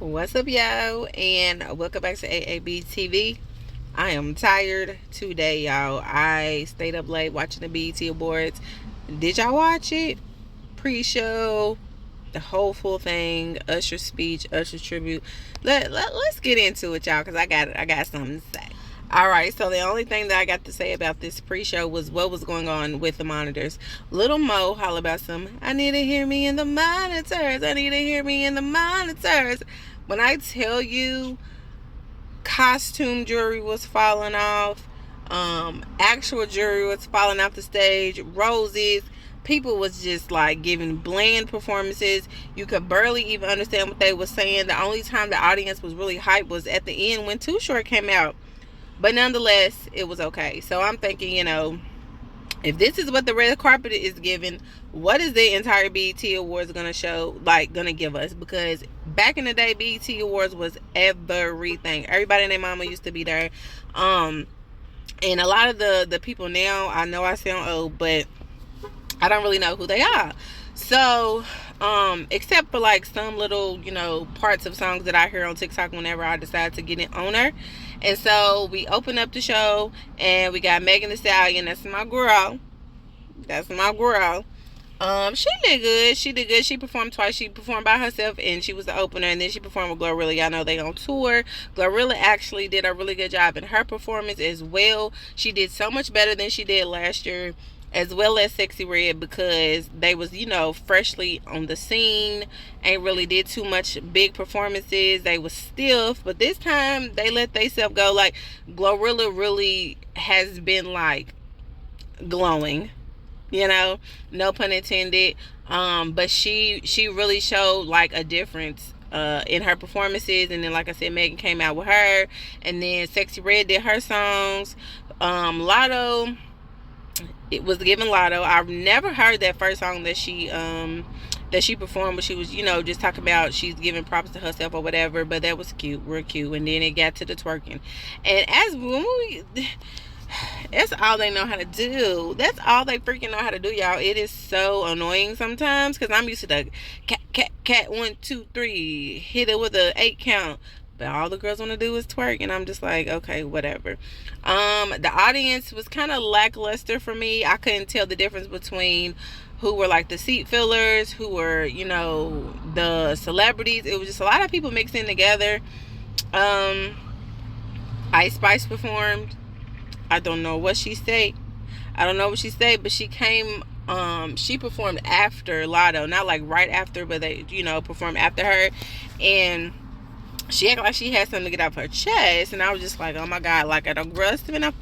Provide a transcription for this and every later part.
What's up, y'all? And welcome back to AAB TV. I am tired today, y'all. I stayed up late watching the BET Awards. Did y'all watch it? Pre-show, the whole full thing, Usher's speech, Usher's tribute. Let's get into it, y'all, because I got something to say. All right, so the only thing that I got to say about this pre-show was what was going on with the monitors. Little Mo holla about some, I need to hear me in the monitors. I need to hear me in the monitors. When I tell you costume jewelry was falling off, actual jewelry was falling off the stage, roses, people was just like giving bland performances. You could barely even understand what they were saying. The only time the audience was really hyped was at the end when Too Short came out. But nonetheless, it was okay. So I'm thinking, if this is what the red carpet is giving, what is the entire BET Awards gonna show, like, gonna give us? Because back in the day, BET Awards was everything. Everybody and their mama used to be there. And a lot of the people now, I know I sound old, but I don't really know who they are. So, except for like some little, parts of songs that I hear on TikTok whenever I decide to get it on her. And so we open up the show and we got Megan Thee Stallion. That's my girl. That's my girl. She did good. She did good. She performed twice. She performed by herself and she was the opener, and then she performed with Glorilla. Y'all know they on tour. Glorilla actually did a really good job in her performance as well. She did so much better than she did last year, as well as Sexy Red, because they was, freshly on the scene, ain't really did too much big performances. They was stiff, but this time they let themselves go. Like, Glorilla really has been like glowing, no pun intended. But she really showed like a difference in her performances. And then, like I said, Megan came out with her, and then Sexy Red did her songs. Lotto, it was given Lotto. I've never heard that first song that she performed, but she was, just talking about she's giving props to herself or whatever. But that was cute, real cute. And then it got to the twerking, and as when we that's all they know how to do. That's all they freaking know how to do, y'all. It is so annoying sometimes, because I'm used to the cat 1 2 3 hit it with a 8 count, but all the girls want to do is twerk, and I'm just like, okay, whatever. The audience was kind of lackluster for me. I couldn't tell the difference between who were like the seat fillers, who were, the celebrities. It was just a lot of people mixing together. Ice Spice performed. I don't know what she said. But she came, she performed after Lotto. Not like right after, but they, performed after her. And she acted like she had something to get off her chest. And I was just like, oh my God, like, are the girls finna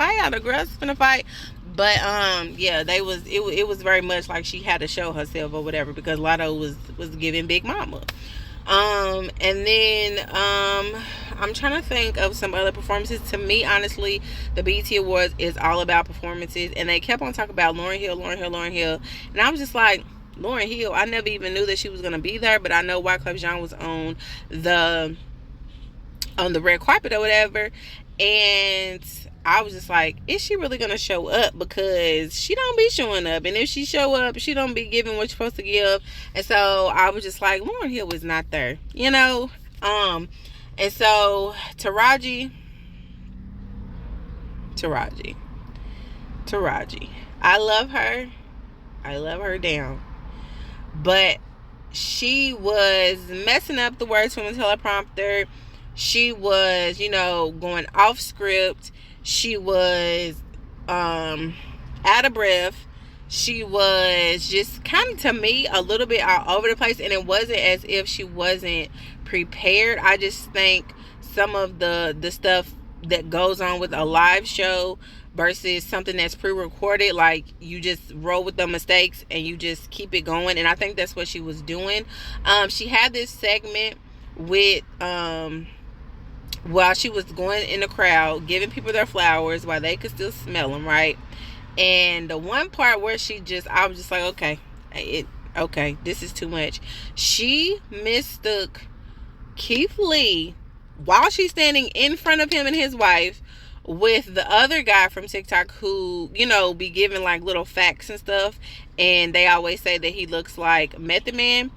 fight? But yeah, it was very much like she had to show herself or whatever, because Lotto was giving Big Mama. And then I'm trying to think of some other performances. To me, honestly, the BET Awards is all about performances, and they kept on talking about Lauryn Hill, and I was just like, Lauryn Hill, I never even knew that she was gonna be there, but I know Wyclef Jean was on the red carpet or whatever, and I was just like, is she really gonna show up? Because she don't be showing up, and if she show up, she don't be giving what you're supposed to give. And so I was just like, Lauryn Hill was not there, and so Taraji, I love her down, but she was messing up the words from the teleprompter. She was, going off script. She was out of breath. She was just kind of, to me, a little bit all over the place, and it wasn't as if she wasn't prepared. I just think some of the stuff that goes on with a live show versus something that's pre-recorded, like, you just roll with the mistakes and you just keep it going. And I think that's what she was doing. She had this segment with while she was going in the crowd, giving people their flowers while they could still smell them, right? And the one part where I was just like, okay, this is too much. She mistook Keith Lee, while she's standing in front of him and his wife, with the other guy from TikTok who, be giving like little facts and stuff. And they always say that he looks like Method Man.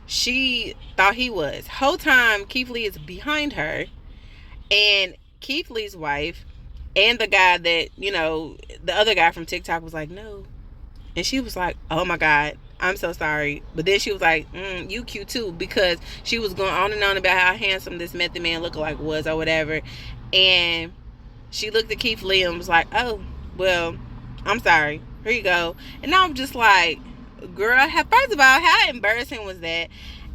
she thought he was. Whole time Keith Lee is behind her, and Keith Lee's wife and the guy that, the other guy from TikTok was like, no. And she was like, oh my God, I'm so sorry. But then she was like, you cute too, because she was going on and on about how handsome this Method Man lookalike was or whatever. And she looked at Keith Lee and was like, oh, well, I'm sorry. Here you go. And I'm just like, girl, first of all, how embarrassing was that?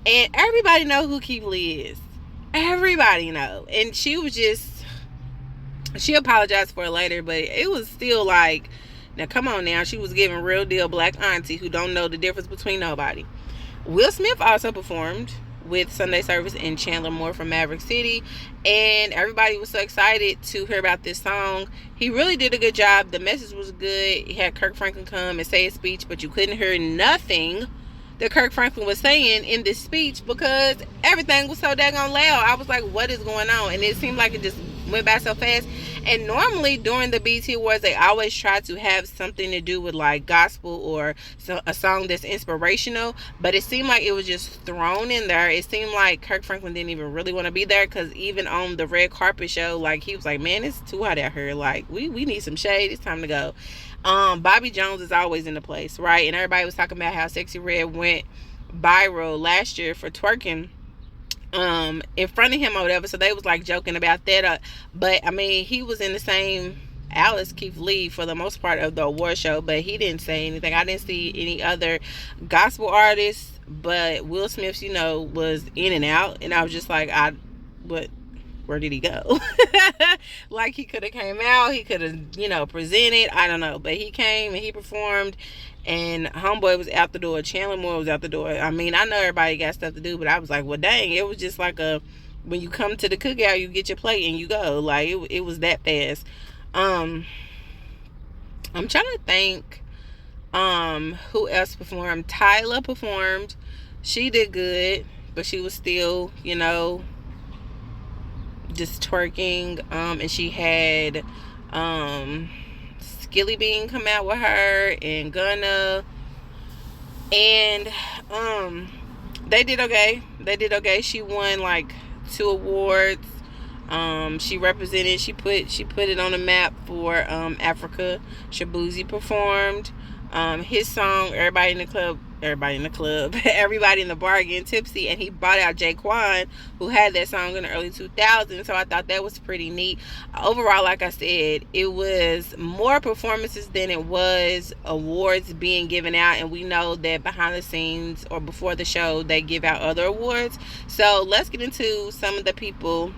And everybody know who Keith Lee is. Everybody know. And she was just, she apologized for it later, but it was still like, now come on now. She was giving real deal black auntie who don't know the difference between nobody. Will Smith also performed with Sunday Service in Chandler Moore from Maverick City, and everybody was so excited to hear about this song. He really did a good job. The message was good. He had Kirk Franklin come and say his speech, but you couldn't hear nothing that Kirk Franklin was saying in this speech because everything was so daggone loud. I was like, what is going on? And it seemed like it just went by so fast. And normally during the BET Awards, they always try to have something to do with like gospel or a song that's inspirational, but it seemed like it was just thrown in there. It seemed like Kirk Franklin didn't even really want to be there, because even on the red carpet show, like, he was like, man, it's too hot out here, like we need some shade, it's time to go. Bobby Jones is always in the place, right? And everybody was talking about how Sexy Red went viral last year for twerking in front of him or whatever, so they was like joking about that, but I mean, he was in the same Alice Keith Lee for the most part of the award show, but he didn't say anything. I didn't see any other gospel artists, but Will Smith, was in and out, and I was just like, where did he go? Like, he could have came out, he could have, presented, I don't know, but he came and he performed, and homeboy was out the door. Chandler Moore was out the door. I mean, I know everybody got stuff to do, but I was like, well, dang, it was just like when you come to the cookout, you get your plate and you go. Like, it was that fast. I'm trying to think who else performed. Tyla performed. She did good, but she was still, just twerking. And she had Skilly Bean come out with her and Gunna, and they did okay. She won like 2 awards. She represented, she put it on the map for Africa. Shabuzi performed his song everybody in the bar getting tipsy, and he brought out Jaquan, who had that song in the early 2000s. So I thought that was pretty neat. Overall, like I said, it was more performances than it was awards being given out, and we know that behind the scenes or before the show they give out other awards. So let's get into some of the people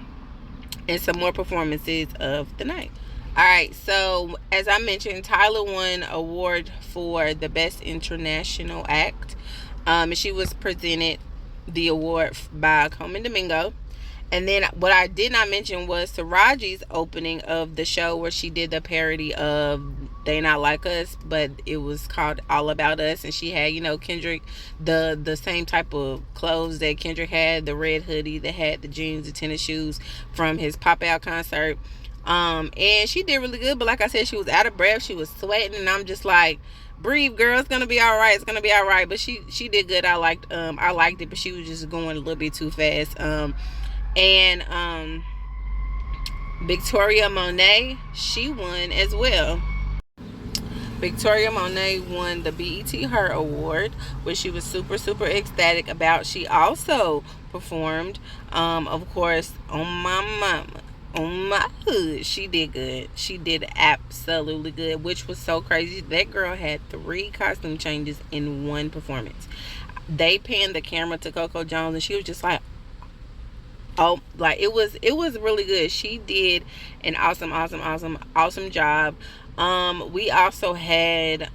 and some more performances of the night. Alright, so as I mentioned, Tyla won award for the Best International Act. And she was presented the award by Coleman Domingo. And then what I did not mention was Taraji's opening of the show, where she did the parody of They Not Like Us, but it was called All About Us. And she had, Kendrick, the same type of clothes that Kendrick had, the red hoodie that had the jeans, the tennis shoes from his Pop Out concert. And she did really good, but like I said, she was out of breath, she was sweating, and I'm just like, breathe, girl, it's gonna be all right. But she did good. I liked it, but she was just going a little bit too fast. And Victoria Monet, she won as well. Victoria Monet won the BET Her Award, which she was super, super ecstatic about. She also performed, of course, On My Mama, On My Hood. She did good. She did absolutely good, which was so crazy. That girl had 3 costume changes in one performance. They panned the camera to Coco Jones, and she was just like, oh, like, it was really good. She did an awesome job. We also had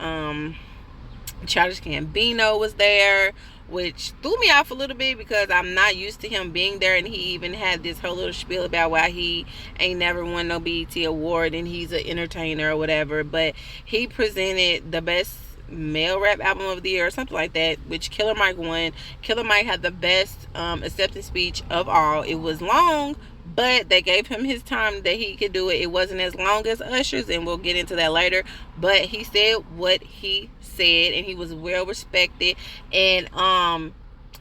Childish Gambino was there, which threw me off a little bit because I'm not used to him being there, and he even had this whole little spiel about why he ain't never won no BET award and he's an entertainer or whatever. But he presented the best male rap album of the year or something like that, which Killer Mike won. Killer Mike had the best acceptance speech of all. It was long, but they gave him his time that he could do it. It wasn't as long as Usher's, and we'll get into that later, but he said what he said, and he was well respected. And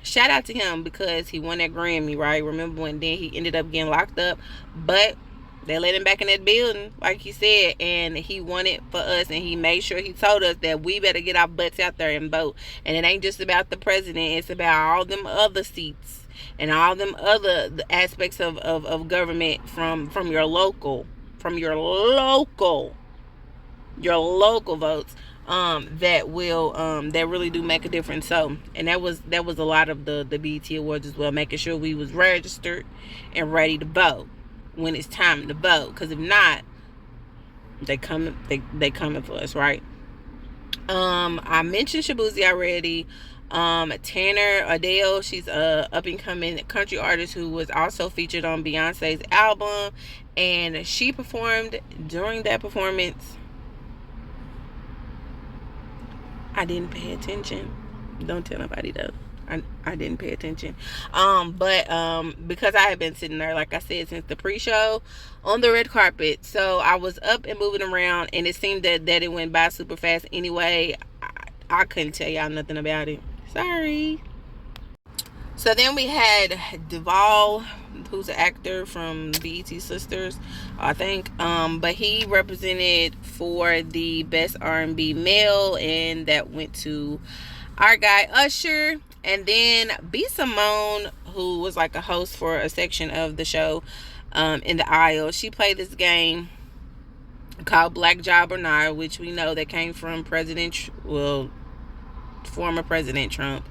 shout out to him because he won that Grammy, right? Remember when then he ended up getting locked up, but they let him back in that building, like he said, and he won it for us, and he made sure he told us that we better get our butts out there and vote. And it ain't just about the president, it's about all them other seats and all them other aspects of government from your local votes, that will that really do make a difference. So, and that was a lot of the BET Awards as well, making sure we was registered and ready to vote when it's time to vote, because if not, they coming for us, right? I mentioned Shaboozey already. Tanner Adele, she's a up and coming country artist who was also featured on Beyonce's album, and she performed. During that performance, I didn't pay attention. Don't tell nobody though. I didn't pay attention. But because I had been sitting there, like I said, since the pre-show on the red carpet, so I was up and moving around, and it seemed that it went by super fast anyway. I couldn't tell y'all nothing about it. Sorry. So then we had Duvall, who's an actor from BET Sisters, I think. But he represented for the best R&B male, and that went to our guy Usher. And then B. Simone, who was like a host for a section of the show, in the aisle, she played this game called Black Job or Not, which we know that came from former President Trump.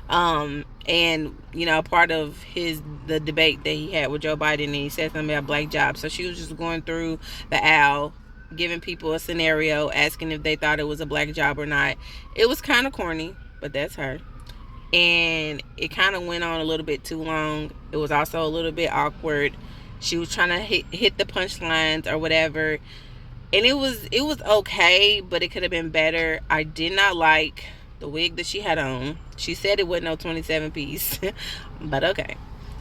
And you know, part of the debate that he had with Joe Biden, and he said something about black jobs. So she was just going through the aisle, giving people a scenario, asking if they thought it was a black job or not. It was kind of corny, but that's her. And it kind of went on a little bit too long. It was also a little bit awkward. She was trying to hit the punchlines or whatever, and it was okay, but it could have been better. I did not like the wig that she had on. She said it wasn't no 27 piece, but okay.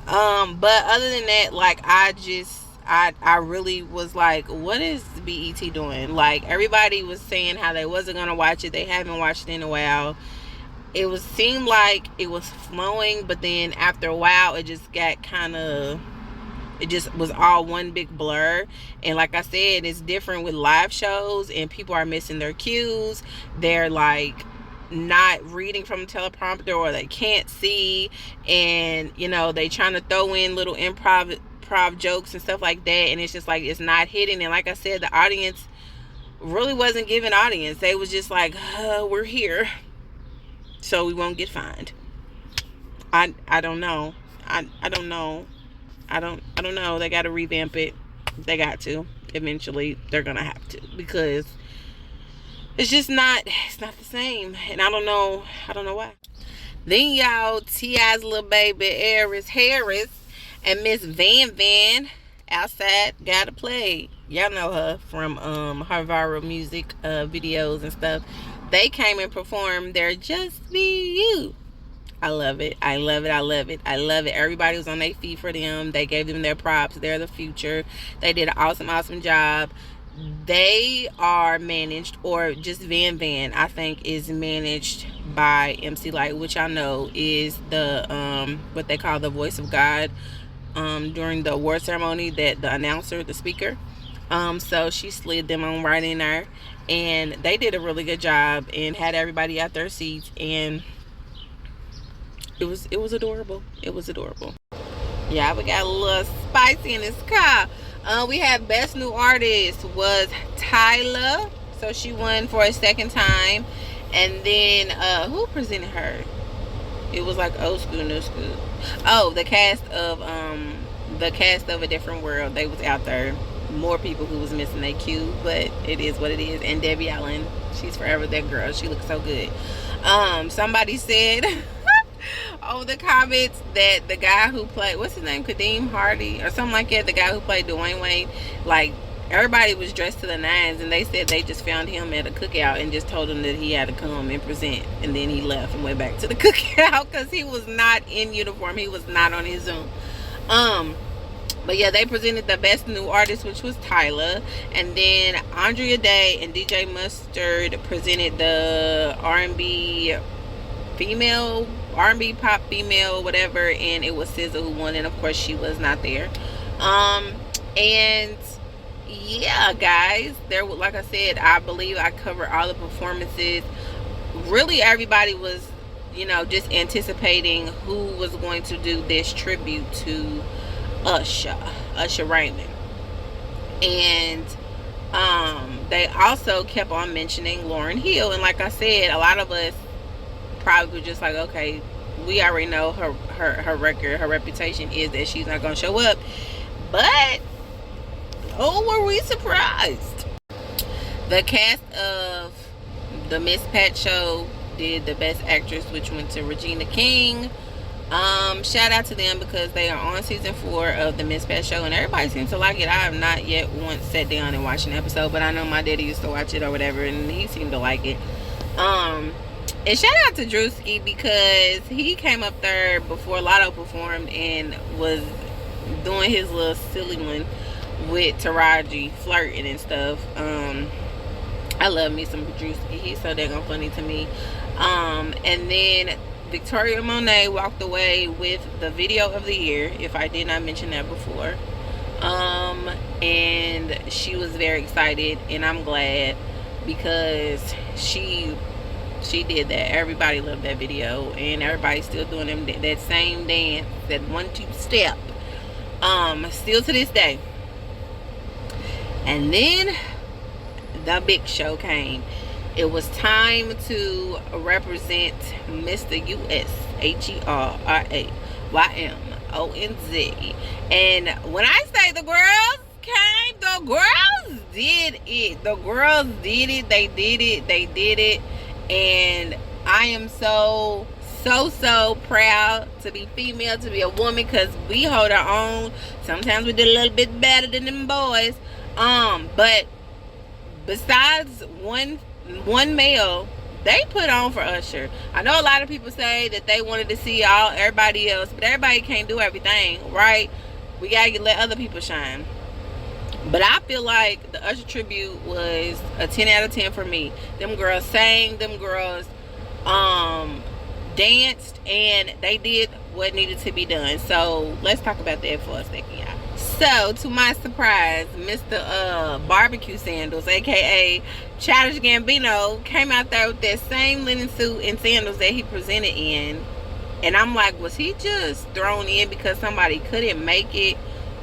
But other than that, like, I really was like, what is BET doing? Like, everybody was saying how they wasn't gonna watch it. They haven't watched it in a while. It seemed like it was flowing, but then after a while, it just got it just was all one big blur. And like I said, it's different with live shows, and people are missing their cues. They're like not reading from a teleprompter, or they can't see, and you know, they trying to throw in little improv jokes and stuff like that, and it's just like it's not hitting. And like I said, the audience really wasn't giving audience. They was just like, we're here, so we won't get fined. I don't know. I don't know. I don't know. They got to revamp it. They got to. Eventually, they're gonna have to, because it's just not. It's not the same, and I don't know why. Then y'all, T.I.'s little baby Aries Harris and Miss Van Van Outside Gotta Play. Y'all know her from her viral music videos and stuff. They came and performed their Just Be You. I love it. I love it. I love it. I love it. Everybody was on their feet for them. They gave them their props. They're the future. They did an awesome job. They are managed, or just Van Van, I think, is managed by MC Lyte, which I know is the what they call the voice of God during the award ceremony, that the announcer, the speaker. So she slid them on right in there, and they did a really good job and had everybody at their seats, and it was adorable. It was adorable. Yeah, we got a little spicy in this car. We had Best New Artist was Tyla, so she won for a second time. And then who presented her? It was like old school, new school. Oh, the cast of A Different World. They was out there. More people who was missing their cue, but it is what it is. And Debbie Allen, she's forever that girl. She looks so good. Somebody said over the comments that the guy who played, what's his name, Kadeem Hardy or something like that, the guy who played Dwayne Wayne, like, everybody was dressed to the nines, and they said they just found him at a cookout and just told him that he had to come and present, and then he left and went back to the cookout because he was not in uniform. He was not on his Zoom. But yeah, they presented the Best New Artist, which was Tyla, and then Andrea Day and DJ Mustard presented the R&B female R&B pop female, whatever, and it was SZA who won, and of course she was not there. And yeah, guys, there, like I said, I believe I covered all the performances. Really, everybody was, you know, just anticipating who was going to do this tribute to Usher Raymond. And they also kept on mentioning Lauryn Hill, and like I said, a lot of us probably were just like, okay, we already know her record, her reputation is that she's not gonna show up. But oh, were we surprised? The cast of the Miss Pat show did the Best Actress, which went to Regina King. Shout out to them because they are on season 4 of the Miss Pat show, and everybody seems to like it. I have not yet once sat down and watched an episode, but I know my daddy used to watch it or whatever, and he seemed to like it. And shout out to Drewski because he came up there before Lotto performed and was doing his little silly one with Taraji, flirting and stuff. I love me some Drewski. He's so daggone funny to me. And then Victoria Monet walked away with the video of the year, if I did not mention that before. And she was very excited, and I'm glad because she did that. Everybody loved that video, and everybody's still doing them that same dance, that 1-2 step, still to this day. And then the big show came. It was time to represent Mr. US, HERAYMONZ. And when I say the girls came, the girls did it. The girls did it. They did it. They did it. And I am so proud to be female, to be a woman, because we hold our own. Sometimes we did a little bit better than them boys. But besides one male, they put on for Usher. I know a lot of people say that they wanted to see everybody else, but everybody can't do everything, right? We gotta let other people shine. But I feel like the Usher tribute was a 10 out of 10 for me. Them girls sang, them girls danced, and they did what needed to be done. So let's talk about that for a second, y'all. So, to my surprise, Mr. Barbecue Sandals, aka Childish Gambino, came out there with that same linen suit and sandals that he presented in. And I'm like, was he just thrown in because somebody couldn't make it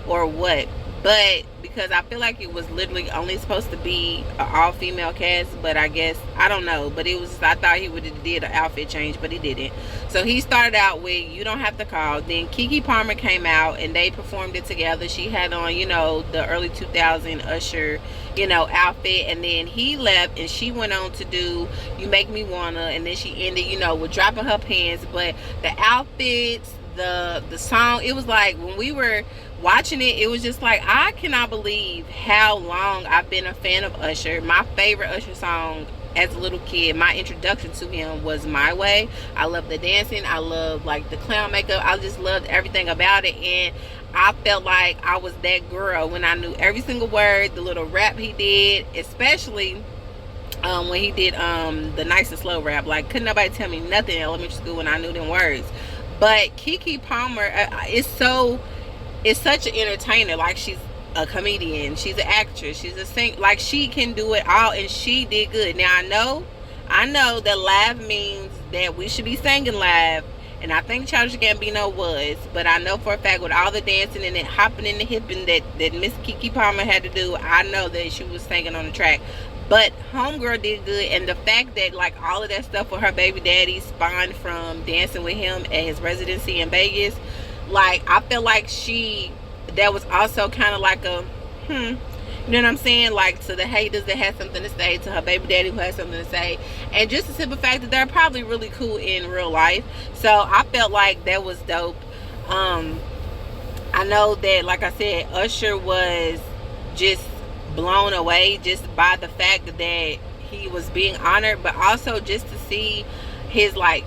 or what? But because I feel like it was literally only supposed to be an all-female cast, but I guess, I don't know, but it was, I thought he would have did an outfit change, but he didn't. So he started out with You Don't Have to Call. Then Keke Palmer came out and they performed it together. She had on, you know, the early 2000 Usher, you know, outfit, and then he left and she went on to do You Make Me Wanna, and then she ended, you know, with Dropping Her Pants. But the outfits, the song, it was like, when we were watching it, it was just like, I cannot believe how long I've been a fan of Usher. My favorite Usher song as a little kid, my introduction to him was My Way. I love the dancing, I love like the clown makeup, I just loved everything about it, and I felt like I was that girl when I knew every single word. The little rap he did, especially when he did the Nice and Slow rap, like couldn't nobody tell me nothing in elementary school when I knew them words. But Keke Palmer is such an entertainer. Like, she's a comedian, she's an actress, she's a singer. Like, she can do it all, and she did good. Now I know that live means that we should be singing live, and I think Childish Gambino was, but I know for a fact with all the dancing and it hopping and the hipping that Miss Keke Palmer had to do, I know that she was singing on the track. But homegirl did good, and the fact that like all of that stuff with her baby daddy spawned from dancing with him at his residency in Vegas, like I feel like that was also kind of like a you know what I'm saying, like to the haters that had something to say, to her baby daddy who had something to say, and just the simple fact that they're probably really cool in real life. So I felt like that was dope. I know that, like I said, Usher was just blown away just by the fact that he was being honored, but also just to see his like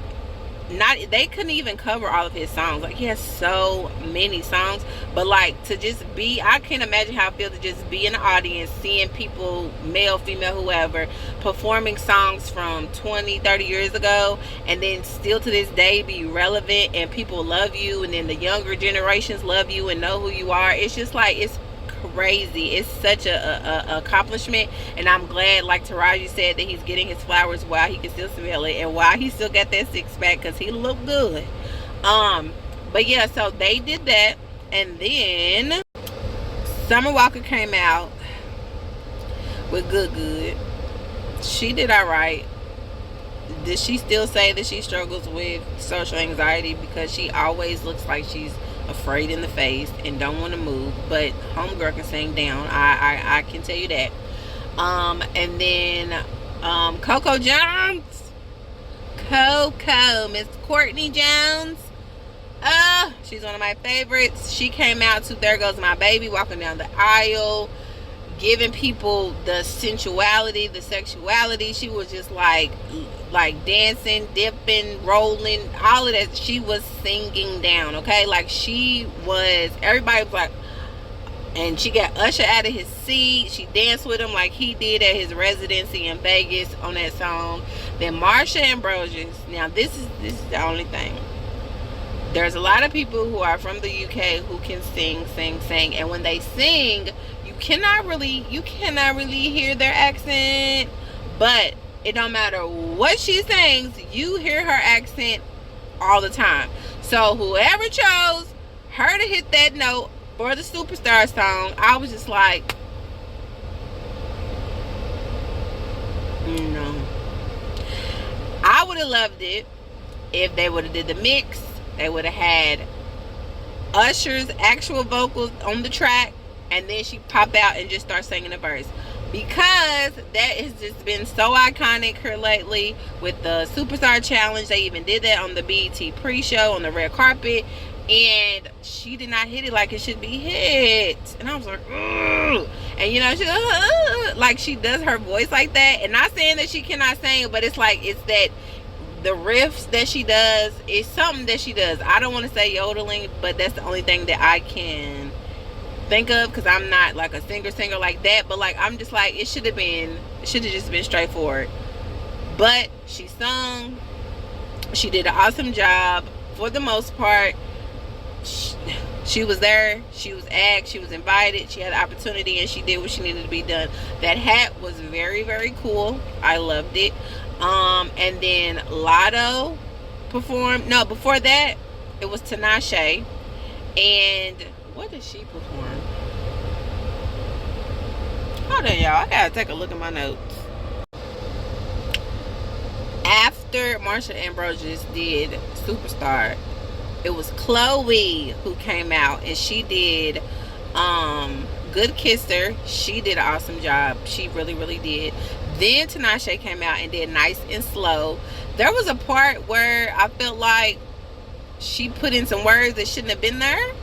not, they couldn't even cover all of his songs. Like, he has so many songs, but like, to just be, I can't imagine how it feels to just be in the audience, seeing people, male, female, whoever, performing songs from 20-30 years ago, and then still to this day be relevant, and people love you, and then the younger generations love you and know who you are. It's just like, it's crazy. It's such a accomplishment, and I'm glad, like Taraji said, that he's getting his flowers while he can still smell it, and while he still got that six pack, because he looked good. But yeah, so they did that, and then Summer Walker came out with Good. She did all right. Does she still say that she struggles with social anxiety, because she always looks like she's afraid in the face and don't want to move? But homegirl can sing down. I can tell you that. And then Coco Jones, Miss Courtney Jones, she's one of my favorites. She came out to There Goes My Baby, walking down the aisle, giving people the sensuality, the sexuality. She was just like dancing, dipping, rolling, all of that. She was singing down, okay? Like, she was, everybody was like, and she got Usher out of his seat. She danced with him like he did at his residency in Vegas on that song. Then Marsha Ambrosius. Now, this is the only thing. There's a lot of people who are from the UK who can sing, and when they sing, you cannot really hear their accent, but it don't matter what she sings, you hear her accent all the time. So whoever chose her to hit that note for the Superstar song, I was just like, no. I would have loved it if they would have did the mix. They would have had Usher's actual vocals on the track, and then she pop out and just start singing a verse, because that has just been so iconic here lately with the Superstar Challenge. They even did that on the BET pre-show on the red carpet, and she did not hit it like it should be hit. And I was like, ugh. And you know, she like, she does her voice like that, and not saying that she cannot sing, but it's like, it's that the riffs that she does is something that she does. I don't want to say yodeling, but that's the only thing that I can think of, because I'm not like a singer like that. But like, I'm just like, it should have just been straightforward. But she sung, she did an awesome job for the most part. She was there, she was asked, she was invited, she had an opportunity, and she did what she needed to be done. That hat was very, very cool. I loved it. And then Lotto performed. No, before that, it was Tinashe. And what did she perform? Hold on, y'all. I gotta take a look at my notes. After Marsha Ambrosius did Superstar, it was Chloe who came out, and she did Good Kisser. She did an awesome job. She really, really did. Then Tinashe came out and did Nice and Slow. There was a part where I felt like she put in some words that shouldn't have been there,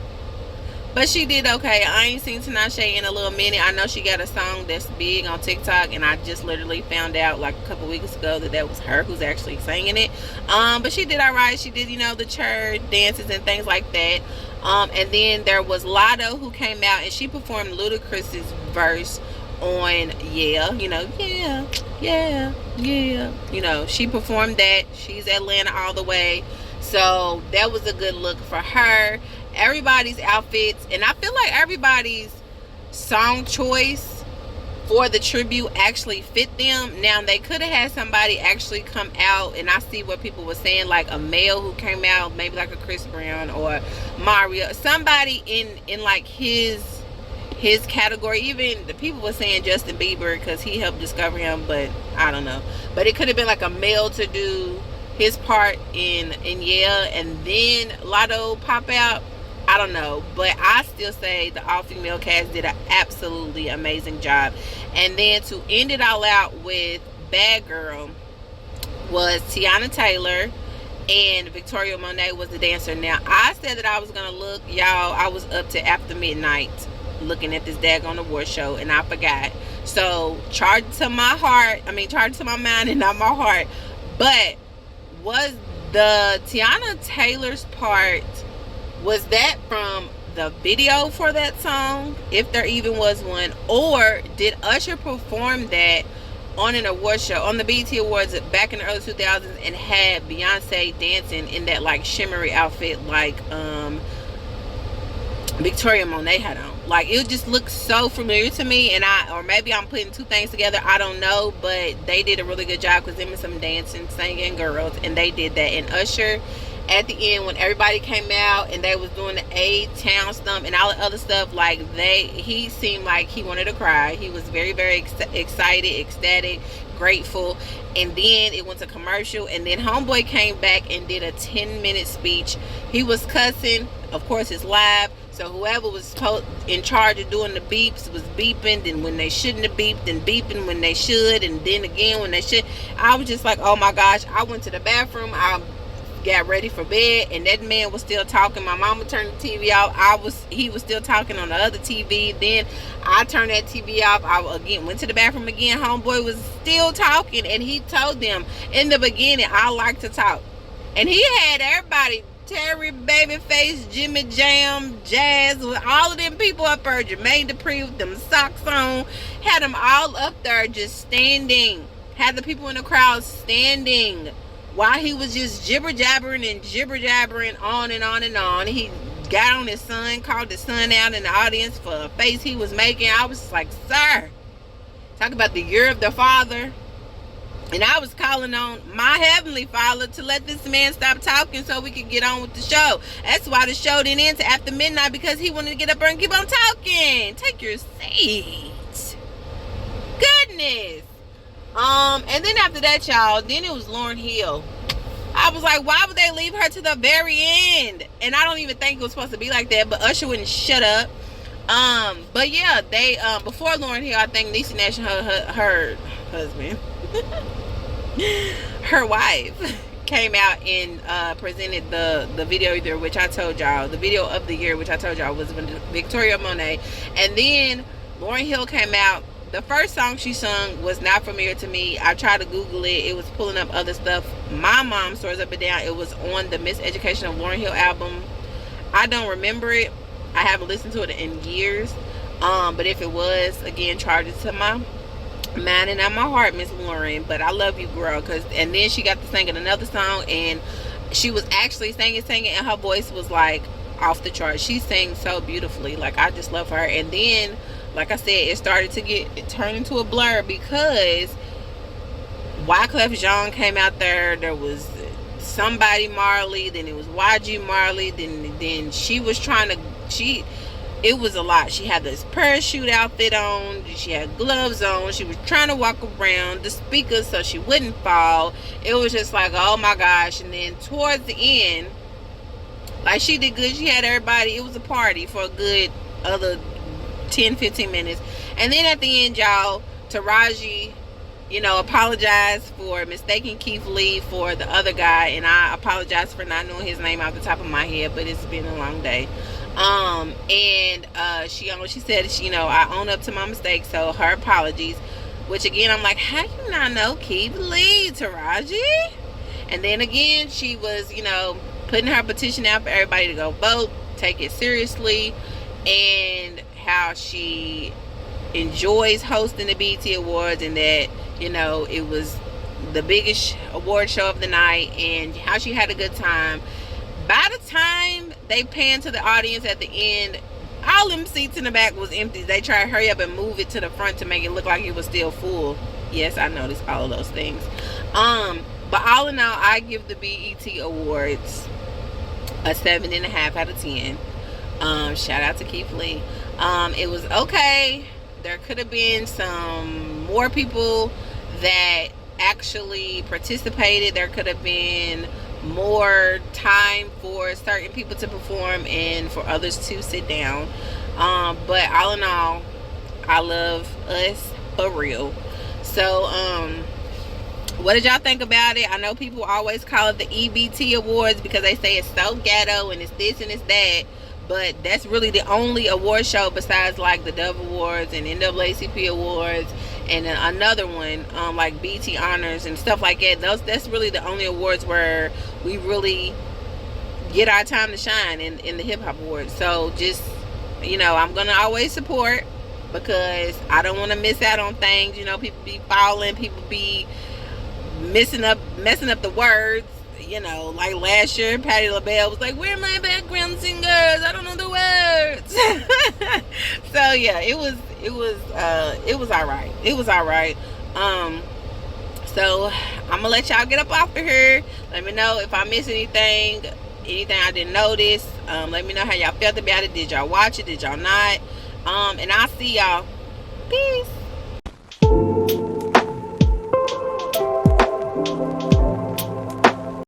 but she did okay. I ain't seen Tinashe in a little minute. I know she got a song that's big on TikTok, and I just literally found out like a couple weeks ago that was her who's actually singing it. But she did all right. She did, you know, the church dances and things like that. And then there was Lotto who came out, and she performed Ludacris's verse on yeah, you know, yeah, you know, she performed that. She's Atlanta all the way, so that was a good look for her. Everybody's outfits, and I feel like everybody's song choice for the tribute actually fit them. Now, they could have had somebody actually come out, and I see what people were saying, like a male who came out, maybe like a Chris Brown or Mario, somebody in like his category. Even the people were saying Justin Bieber, because he helped discover him, but I don't know. But it could have been like a male to do his part in yeah, and then Lotto pop out. I don't know, but I still say the all-female cast did an absolutely amazing job. And then to end it all out with Bad Girl was Tiana Taylor, and Victoria Monet was the dancer. Now, I said that I was gonna look, y'all, I was up to after midnight looking at this daggone award show, and I forgot. So charge to my mind and not my heart. But was The Tiana Taylor's part, was that from the video for that song, if there even was one, or did Usher perform that on an award show on the BET Awards back in the early 2000s and had Beyonce dancing in that like shimmery outfit like Victoria Monet had on? Like, it just looks so familiar to me, and or maybe I'm putting two things together, I don't know, but they did a really good job because them and some dancing, singing girls, and they did that. And Usher, at the end, when everybody came out and they was doing the A-Town stump and all the other stuff, like, he seemed like he wanted to cry. He was very, very excited, ecstatic, grateful. And then it went to commercial, and then Homeboy came back and did a 10-minute speech. He was cussing, of course it's live, so whoever was in charge of doing the beeps was beeping, then when they shouldn't have beeped, and beeping when they should, and then again when they should. I was just like, oh my gosh. I went to the bathroom, I got ready for bed, and that man was still talking. My mama turned the TV off. He was still talking on the other TV. Then I turned that TV off. I again went to the bathroom again. Homeboy was still talking, and he told them in the beginning, I like to talk. And he had everybody, Terry, Babyface, Jimmy Jam, Jazz, with all of them people up there, Jermaine Dupri with them socks on, had them all up there just standing, had the people in the crowd standing while he was just jibber-jabbering and jibber-jabbering on and on and on. He got on his son, called his son out in the audience for a face he was making. I was like, sir, talk about the year of the father. And I was calling on my heavenly Father to let this man stop talking so we could get on with the show. That's why the show didn't end till after midnight, because he wanted to get up there and keep on talking. Take your seat. Goodness. And then after that, y'all, then it was Lauryn Hill. I was like, why would they leave her to the very end? And I don't even think it was supposed to be like that, but Usher wouldn't shut up. But yeah, they before Lauryn Hill, I think Niecy Nash and her husband, her wife, came out and presented the video either, which I told y'all, the video of the year, which I told y'all was Victoria Monet. And then Lauryn Hill came out. The first song she sung was not familiar to me. I tried to Google it. It was pulling up other stuff. My Mom Stores Up and Down. It was on the Miseducation of Lauryn Hill album. I don't remember it. I haven't listened to it in years. But if it was, again, charge it to my mind and not my heart, Miss Lauryn. But I love you, girl. And then she got to singing another song, and she was actually singing, and her voice was like off the chart. She sings so beautifully. Like, I just love her. And then, like I said, it started to it turned into a blur because Wyclef Jean came out there. There was somebody Marley, then it was YG Marley, then she was trying to, it was a lot. She had this parachute outfit on, she had gloves on, she was trying to walk around the speakers so she wouldn't fall. It was just like, oh my gosh. And then towards the end, like, she did good. She had everybody, it was a party for a good other 10-15 minutes. And then at the end, y'all, Taraji, apologized for mistaking Keith Lee for the other guy, and I apologize for not knowing his name off the top of my head, but it's been a long day. She said, I own up to my mistakes, so her apologies. Which again, I'm like, how you not know Keith Lee, Taraji? And then again, she was, putting her petition out for everybody to go vote, take it seriously, and how she enjoys hosting the BET Awards, and that, it was the biggest award show of the night, and how she had a good time. By the time they panned to the audience at the end, all them seats in the back was empty. They tried to hurry up and move it to the front to make it look like it was still full. Yes, I noticed all of those things. But all in all, I give the BET Awards a 7.5 out of 10. Shout out to Keith Lee. It was okay. There could have been some more people that actually participated. There could have been more time for certain people to perform and for others to sit down. But all in all, I love us for real. So, what did y'all think about it? I know people always call it the EBT Awards because they say it's so ghetto and it's this and it's that. But that's really the only award show besides like the Dove Awards and NAACP Awards and another one like BT Honors and stuff like that. That's really the only awards where we really get our time to shine in the hip hop awards. So just, I'm gonna always support, because I don't want to miss out on things. People be falling, people be messing up the words. Like last year, Patti LaBelle was like, "Where are my background singers? I don't know the words." So yeah, it was all right. It was all right. So I'm gonna let y'all get up off of here. Let me know if I missed anything I didn't notice. Let me know how y'all felt about it. Did y'all watch it? Did y'all not? And I'll see y'all. Peace.